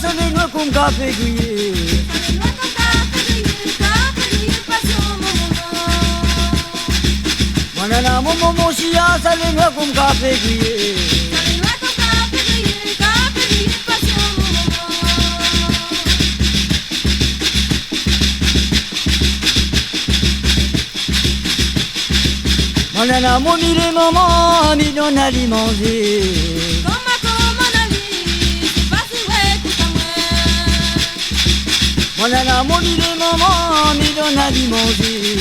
c'est les noix comme café grillé. Manana momo chia, c'est les noix comme café grillé. Manana mon mille maman, mi donne à lui manger. Manana mon mille maman, mi donne à lui manger.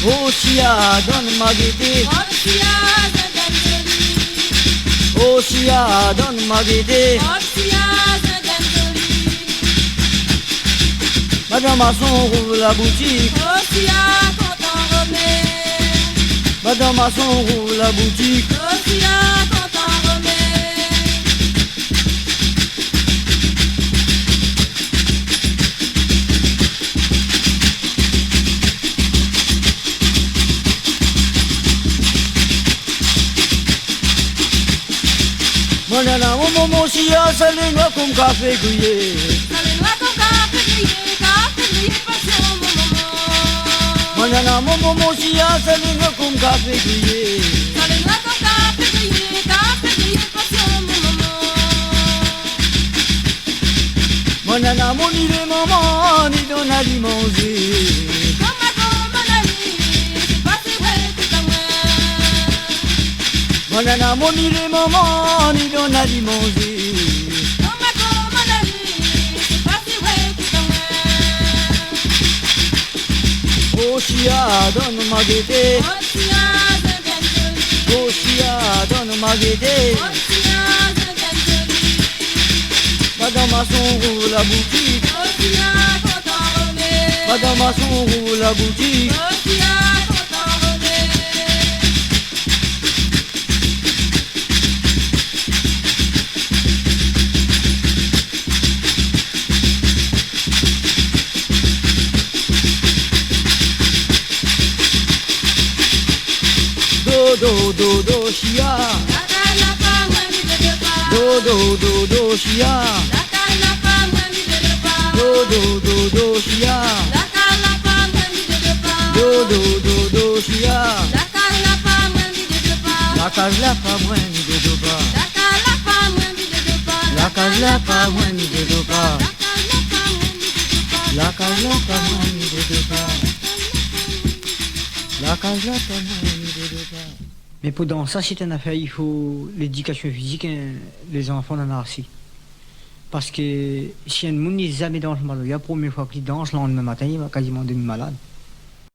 Oh chia, donne ma gaieté. Oh chia, donne ma gaieté. Madame Masson rouvre la boutique. Oh Sia, quand on remet. Madame Masson rouvre la boutique. Oh Sia, quand on remet. Manana mon chia, c'est les noix comme café grillé. Manana momo chia, c'est les noix comme café grillé. Manana mon mille maman, mi donne à lui manger. Manana mon mille maman, mi donne à lui manger. Oh chia, donne ma gaieté. Oh chia, donne ma gaieté. Madame Masson rouvre la boutique. Madame Masson rouvre la boutique. Do chia. Do chia. Do chia. Do chia. La cage la pas moins ni de deux pas. La cage la pas moins ni de deux pas. La cage la pas moins ni de deux pas. La cage la pas moins ni de deux pas. Mais pendant ça, c'est une affaire, il faut l'éducation physique, hein, les enfants en ont aussi. Parce que si un monde n'est jamais dans le mal, la première fois qu'il danse, le lendemain matin, il va quasiment devenir malade.